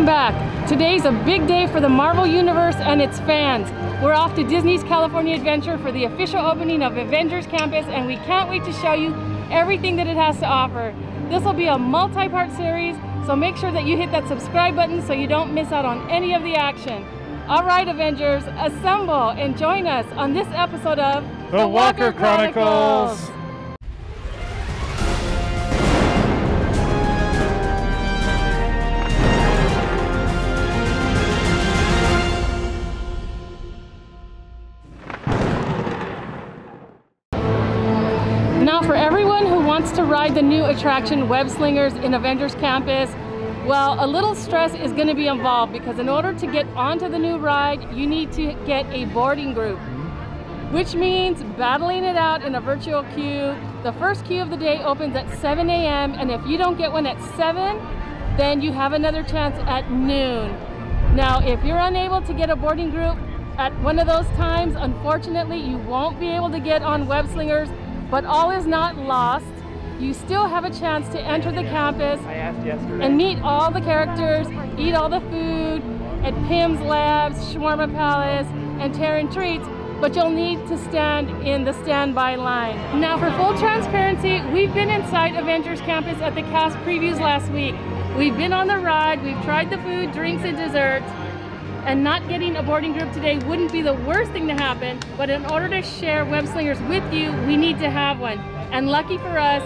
back. Today's a big day for the Marvel Universe and its fans. We're off to Disney's California Adventure for the official opening of Avengers Campus, and we can't wait to show you everything that it has to offer. This will be a multi-part series, so make sure that you hit that subscribe button so you don't miss out on any of the action. All right, Avengers, assemble and join us on this episode of The Walker Chronicles. Now, for everyone who wants to ride the new attraction Web Slingers in Avengers Campus, well, a little stress is going to be involved because in order to get onto the new ride, you need to get a boarding group, which means battling it out in a virtual queue. The first queue of the day opens at 7 a.m. and if you don't get one at 7, then you have another chance at noon. Now, if you're unable to get a boarding group at one of those times, unfortunately, you won't be able to get on Web Slingers. But all is not lost. You still have a chance to enter the campus and meet all the characters, eat all the food at Pyms Labs, Shawarma Palace, and Terran Treats, but you'll need to stand in the standby line. Now, for full transparency, we've been inside Avengers Campus at the cast previews last week. We've been on the ride, we've tried the food, drinks, and desserts. And not getting a boarding group today wouldn't be the worst thing to happen, but in order to share Web Slingers with you, we need to have one. And lucky for us,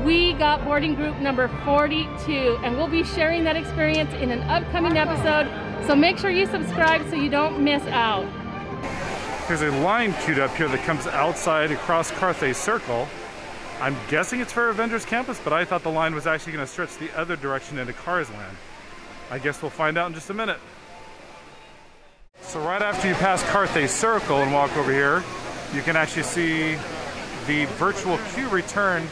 we got boarding group number 42, and we'll be sharing that experience in an upcoming episode, so make sure you subscribe so you don't miss out. There's a line queued up here that comes outside across Carthay Circle. I'm guessing it's for Avengers Campus, but I thought the line was actually going to stretch the other direction into Cars Land. I guess we'll find out in just a minute. So right after you pass Carthay Circle and walk over here, you can actually see the virtual queue return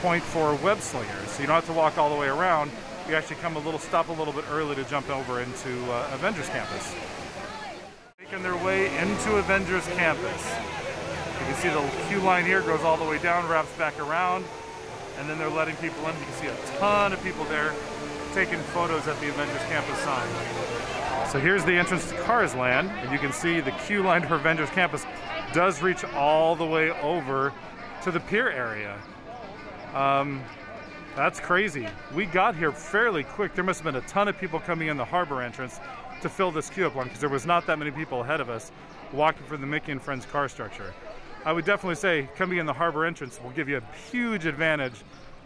point for Web Slingers. So you don't have to walk all the way around. You actually stop a little bit early to jump over into Avengers Campus. Making their way into Avengers Campus. You can see the queue line here goes all the way down, wraps back around, and then they're letting people in. You can see a ton of people there taking photos at the Avengers Campus sign. So here's the entrance to Cars Land, and you can see the queue line for Avengers Campus does reach all the way over to the pier area. That's crazy. We got here fairly quick. There must have been a ton of people coming in the harbor entrance to fill this queue up line because there was not that many people ahead of us walking for the Mickey and Friends car structure. I would definitely say coming in the harbor entrance will give you a huge advantage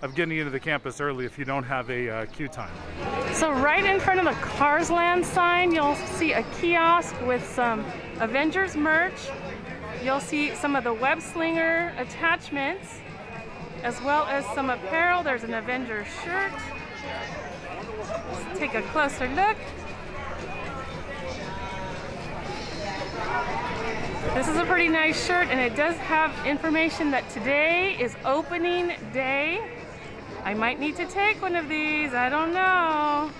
of getting into the campus early if you don't have a queue time. So right in front of the Cars Land sign, you'll see a kiosk with some Avengers merch. You'll see some of the Web Slinger attachments, as well as some apparel. There's an Avengers shirt. Let's take a closer look. This is a pretty nice shirt, and it does have information that today is opening day. I might need to take one of these, I don't know.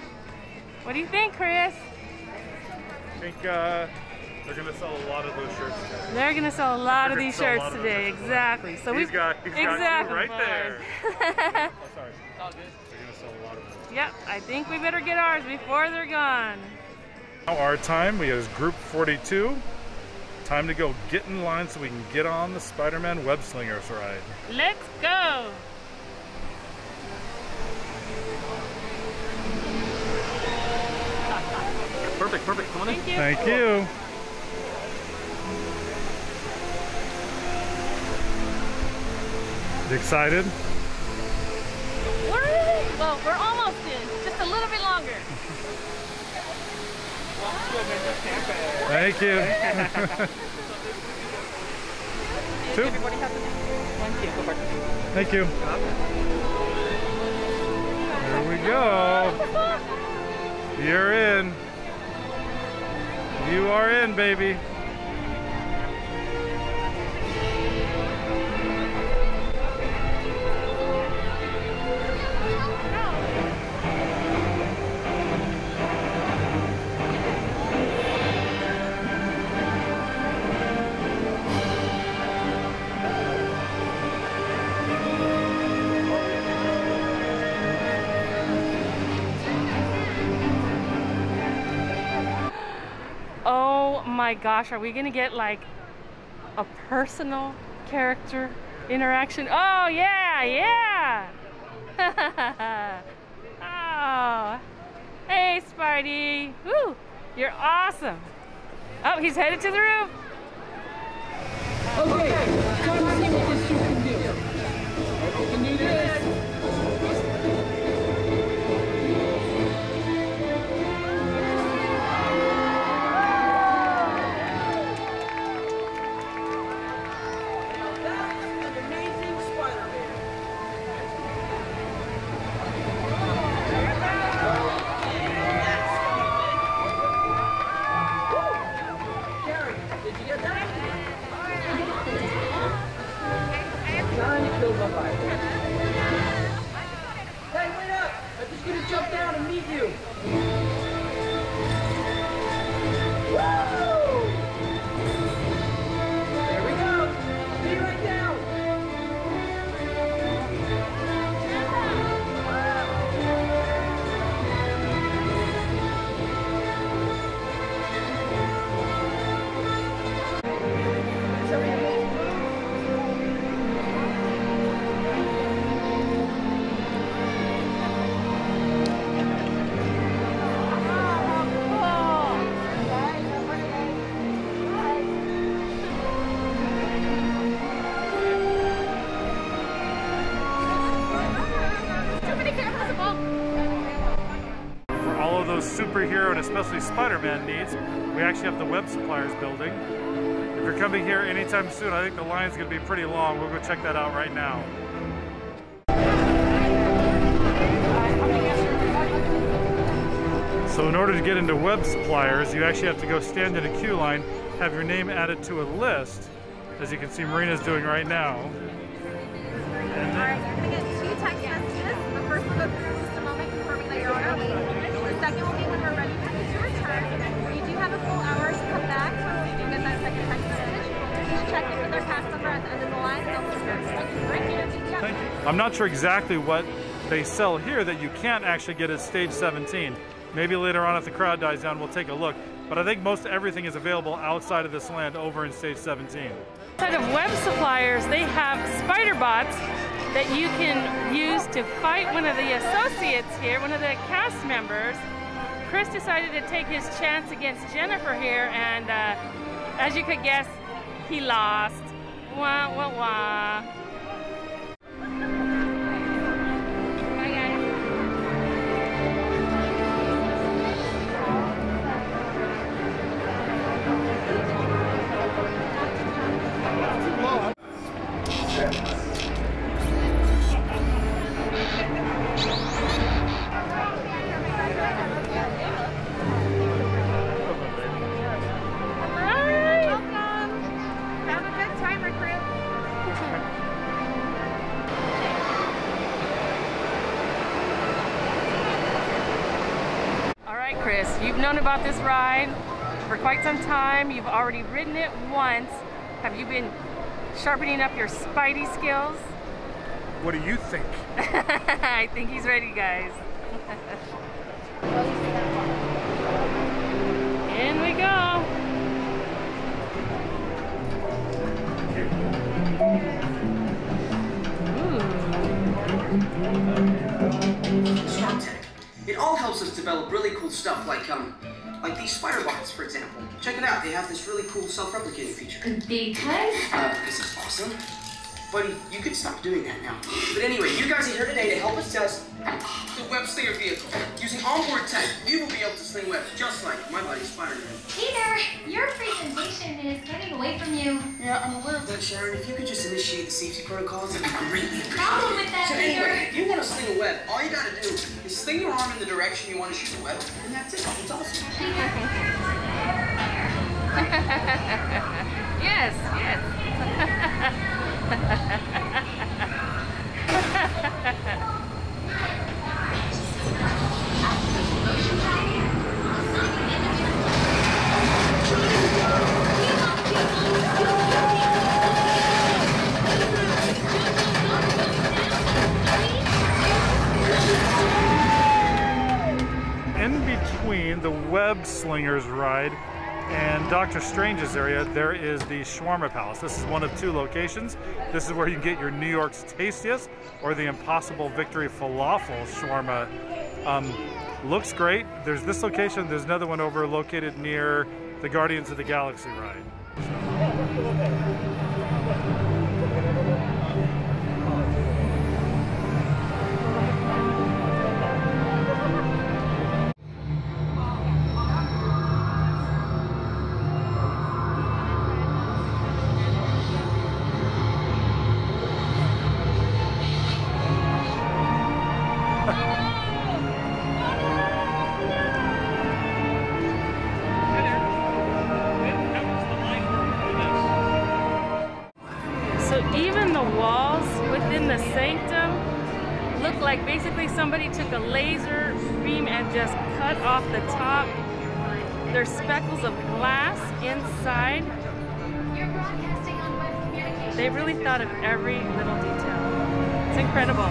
What do you think, Chris? I think they're going to sell a lot of those shirts today. They're going to sell a lot of these shirts today, exactly. So he's got you right there. Oh, sorry. It's all good. They're going to sell a lot of those. Yep, I think we better get ours before they're gone. Now our time, we have group 42. Time to go get in line so we can get on the Spider-Man Web Slingers ride. Let's go! Perfect, perfect. Come on in. Thank you. Thank you. You excited? Well, we're almost in. Just a little bit longer. Thank you. Two. Thank you. There we go. You're in. You are in, baby. my gosh, are we gonna get like a personal character interaction? Oh yeah, yeah. Oh, hey Spidey. Woo, you're awesome. Oh, he's headed to the roof. Okay, time to see what this suit can do. Hope you can do this. Hey, wait up! I'm just gonna jump down and meet you. Woo! There we go. Be right down. Superhero and especially Spider-Man needs, we actually have the Web Suppliers building. If you're coming here anytime soon, I think the line's going to be pretty long. We'll go check that out right now. So in order to get into Web Suppliers, you actually have to go stand in a queue line, have your name added to a list, as you can see Marina's doing right now. Alright, you're going to get 2 text messages. The first will go through in just a moment confirming that you're on our leave. The second will be when we're ready for you to return. You do have a full hour to come back once you do get that second text message. Please check in with our cast member at the end of the line. They'll be here. Thank you. Thank you. I'm not sure exactly what they sell here that you can't actually get at stage 17. Maybe later on if the crowd dies down we'll take a look. But I think most everything is available outside of this land over in stage 17. Outside of Web Suppliers, they have spider bots that you can use to fight one of the associates here, one of the cast members. Chris decided to take his chance against Jennifer here, and as you could guess, he lost. Wah, wah, wah. Bye, guys. Chris, you've known about this ride for quite some time. You've already ridden it once. Have you been sharpening up your Spidey skills? What do you think? I think he's ready, guys. In we go. It all helps us develop really cool stuff like these spider bots, for example. Check it out, they have this really cool self-replicating feature. Because? This is awesome. Buddy, you could stop doing that now. But anyway, you guys are here today to help us test the web slinger vehicle. Using onboard tech, you will be able to sling webs just like my buddy Spider-Man. Peter, your presentation is getting away from you. Yeah, I'm aware of that, Sharon. If you could just initiate the safety protocols, it'd be greatly appreciated. Problem with that, So Peter. anyway, if you want to sling a web, all you gotta do is sling your arm in the direction you want to shoot the web, and that's it. It's awesome. Yes, yes. In between the web slingers ride And Doctor Strange's area, there is the Shawarma Palace. This is one of two locations. This is where you can get your New York's tastiest, or the Impossible Victory Falafel Shawarma. Looks great. There's this location, there's another one over located near the Guardians of the Galaxy ride. Even the walls within the Sanctum look like basically somebody took a laser beam and just cut off the top. There's speckles of glass inside. They really thought of every little detail. It's incredible.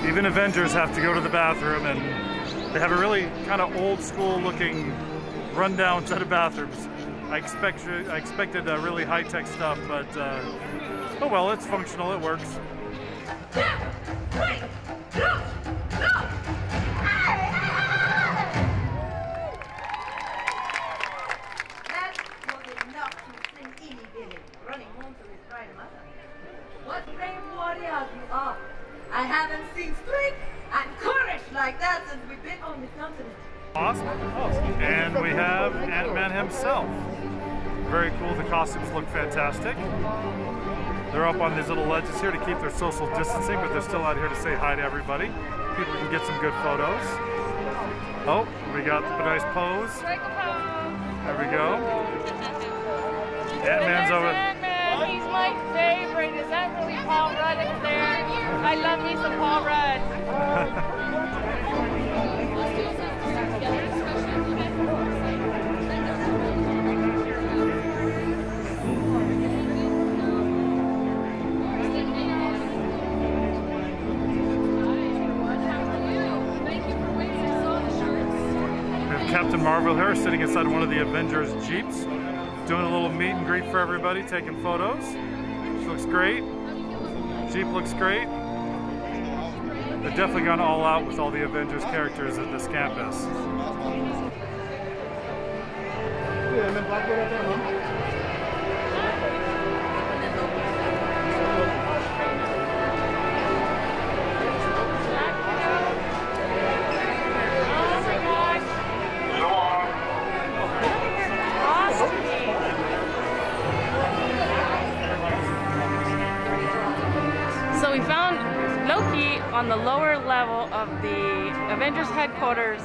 Even Avengers have to go to the bathroom, and they have a really kind of old school looking rundown set of bathrooms. I expected really high-tech stuff, but oh well, it's functional, it works. What brave warriors you are! I haven't seen strength and courage like that since we've been on this continent. Awesome. And we have Ant-Man himself. Very cool. The costumes look fantastic. They're up on these little ledges here to keep their social distancing, but they're still out here to say hi to everybody. People can get some good photos. Oh, we got the nice pose. There we go. Ant-Man's over. Ant-Man, he's my favorite. Is that really Paul Rudd up there? I love me some Paul Rudd. Captain Marvel here, sitting inside one of the Avengers Jeeps, doing a little meet and greet for everybody, taking photos. She looks great. Jeep looks great. They've definitely gone all out with all the Avengers characters at this campus. So we found Loki on the lower level of the Avengers headquarters.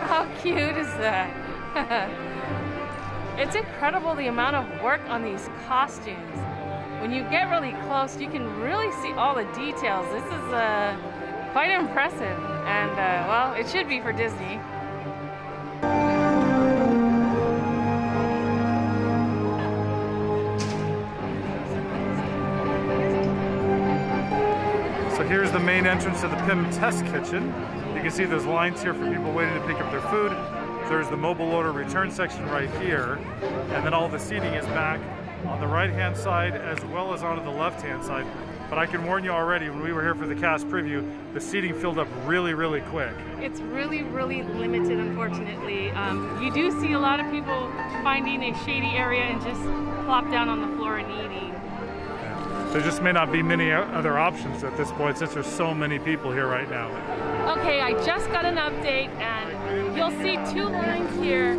How cute is that? It's incredible the amount of work on these costumes. When you get really close, you can really see all the details. This is quite impressive, and well, it should be for Disney. So here's the main entrance to the Pyms test kitchen. You can see there's lines here for people waiting to pick up their food. There's the mobile order return section right here. And then all the seating is back on the right-hand side as well as onto the left-hand side. But I can warn you already, when we were here for the cast preview, the seating filled up really, really quick. It's really, really limited, unfortunately. You do see a lot of people finding a shady area and just plop down on the floor and eating. There just may not be many other options at this point since there's so many people here right now. Okay, I just got an update and you'll see two lines here.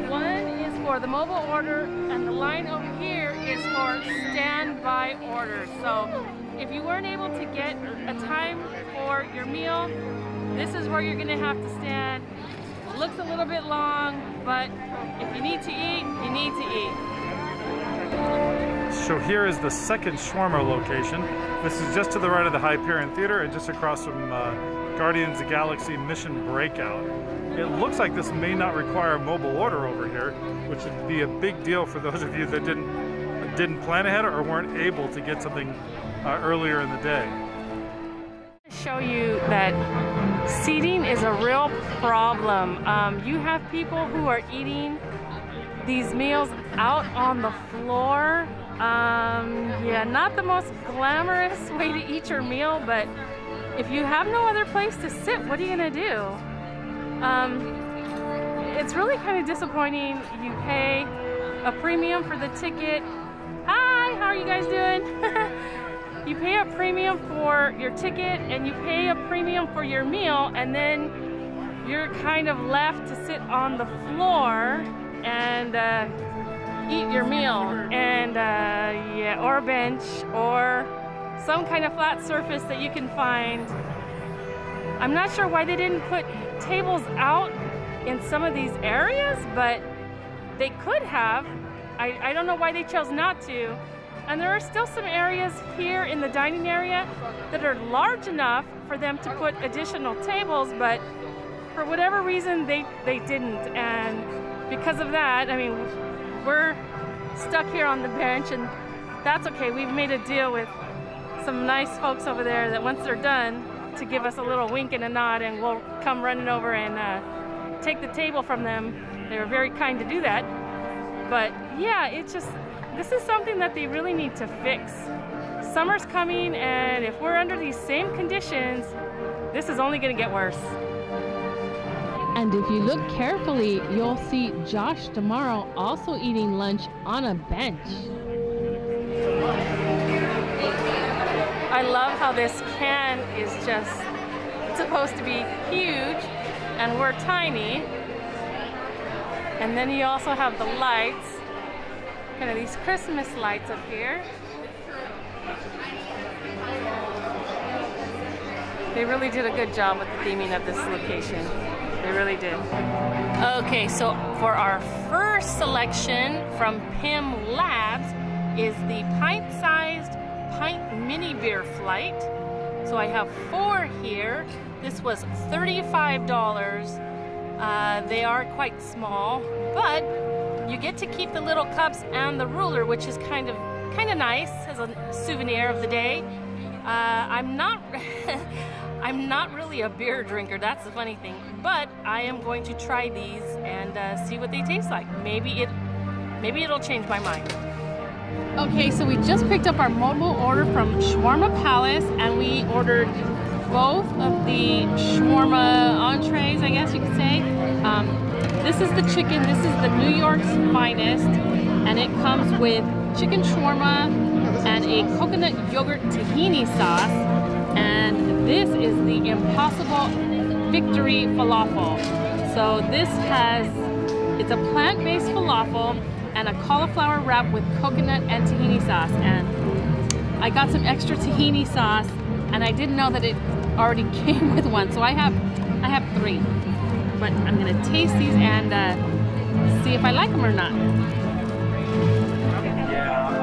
One is for the mobile order, and the line over here is for standby orders. So if you weren't able to get a time for your meal, this is where you're going to have to stand. It looks a little bit long, but if you need to eat, you need to eat. So here is the second shawarma location. This is just to the right of the Hyperion Theater and just across from Guardians of the Galaxy Mission Breakout. It looks like this may not require a mobile order over here, which would be a big deal for those of you that didn't plan ahead or weren't able to get something earlier in the day. Show you that seating is a real problem. You have people who are eating these meals out on the floor. Yeah, not the most glamorous way to eat your meal, but if you have no other place to sit, what are you gonna do? It's really kind of disappointing. You pay a premium for the ticket. Hi, how are you guys doing? You pay a premium for your ticket and you pay a premium for your meal, and then you're kind of left to sit on the floor and eat your meal, and yeah, or a bench or some kind of flat surface that you can find. I'm not sure why they didn't put tables out in some of these areas, but they could have. I don't know why they chose not to. And there are still some areas here in the dining area that are large enough for them to put additional tables, but for whatever reason they didn't. And because of that, I mean, we're stuck here on the bench, and that's okay. We've made a deal with some nice folks over there that once they're done, to give us a little wink and a nod, and we'll come running over and take the table from them. They were very kind to do that. But yeah, it's just, this is something that they really need to fix. Summer's coming, and if we're under these same conditions, this is only gonna get worse. And if you look carefully, you'll see Josh tomorrow also eating lunch on a bench. I love how this can is just supposed to be huge, and we're tiny. And then you also have the lights, kind of these Christmas lights up here. They really did a good job with the theming of this location. They really did. Okay, so for our first selection from Pyms Labs is the pint-sized pint mini beer flight. So I have 4 here. This was $35. They are quite small, but you get to keep the little cups and the ruler, which is kind of nice as a souvenir of the day. I'm not really a beer drinker, that's the funny thing, but I am going to try these and see what they taste like. Maybe it'll change my mind. Okay, so we just picked up our mobile order from Shawarma Palace, and we ordered both of the shawarma entrees, I guess you could say. This is the chicken, this is the New York's finest, and it comes with chicken shawarma and a coconut yogurt tahini sauce, and this is the Impossible Victory Falafel. So this it's a plant-based falafel and a cauliflower wrap with coconut and tahini sauce, and I got some extra tahini sauce, and I didn't know that it already came with one, so I have 3. But I'm gonna taste these and see if I like them or not.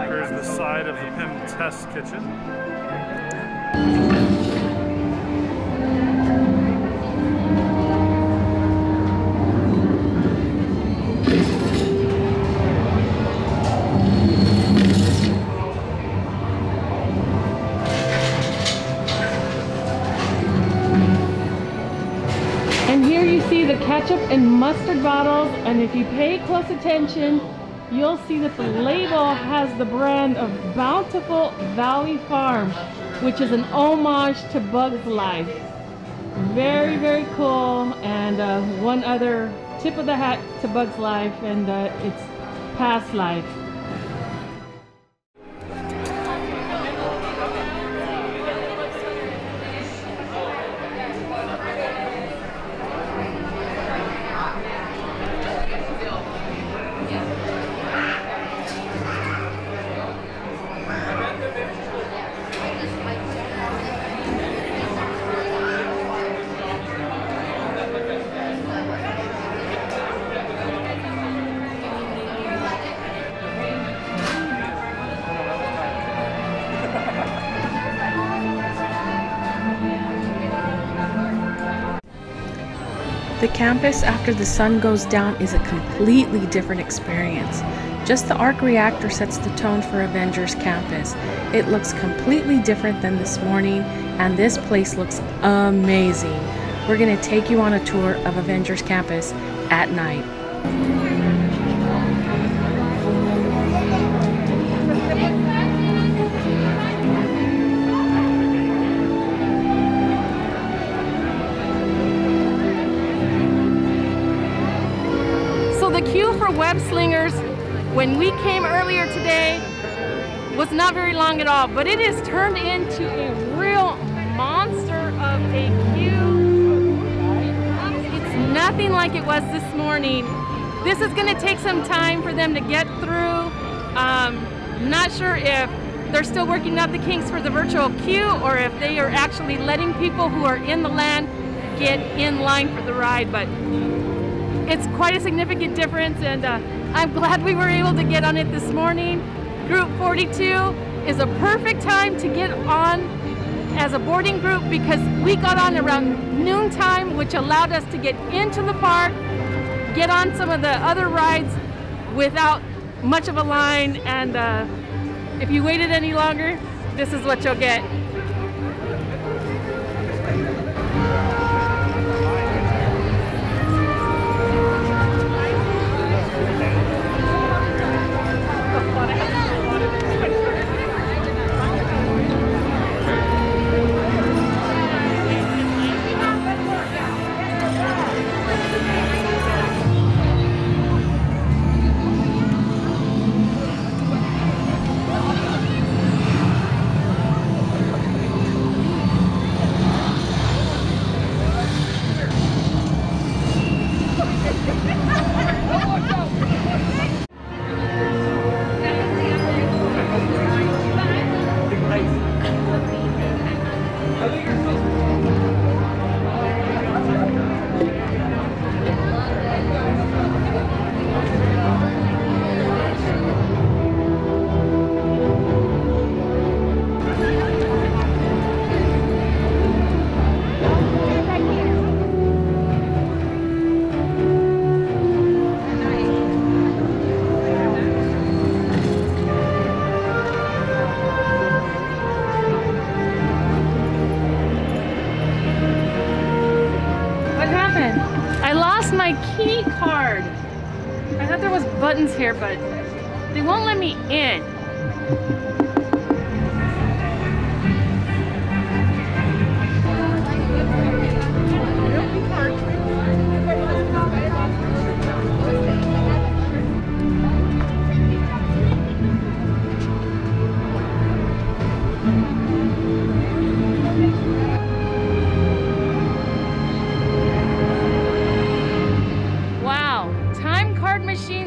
Here's the side of the Pyms test kitchen. The ketchup and mustard bottles, and if you pay close attention, you'll see that the label has the brand of Bountiful Valley Farm, which is an homage to Bug's Life. Very, very cool, and one other tip of the hat to Bug's Life and its past life. campus after the sun goes down is a completely different experience. Just the arc reactor sets the tone for Avengers Campus. It looks completely different than this morning, and this place looks amazing. We're going to take you on a tour of Avengers Campus at night. The queue for web slingers when we came earlier today was not very long at all, but it has turned into a real monster of a queue. It's nothing like it was this morning. This is going to take some time for them to get through. Not sure if they're still working out the kinks for the virtual queue or if they are actually letting people who are in the land get in line for the ride, but it's quite a significant difference, and I'm glad we were able to get on it this morning. Group 42 is a perfect time to get on as a boarding group because we got on around noontime, which allowed us to get into the park, get on some of the other rides without much of a line, and if you waited any longer, this is what you'll get. My key card. I thought there was buttons here, but they won't let me in.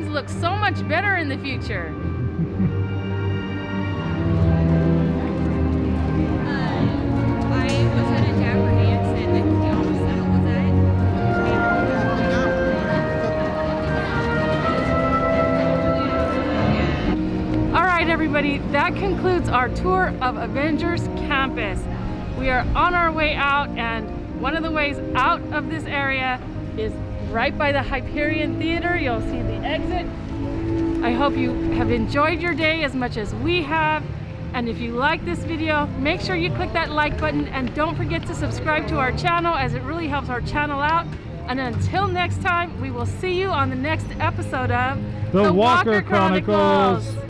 Look so much better in the future. I was at a Dapper dance and the piano set was at. Alright everybody, that concludes our tour of Avengers Campus. We are on our way out, and one of the ways out of this area is right by the Hyperion Theater. You'll see the exit. I hope you have enjoyed your day as much as we have, and if you like this video, make sure you click that like button and don't forget to subscribe to our channel, as it really helps our channel out. And until next time, we will see you on the next episode of The Walker Chronicles.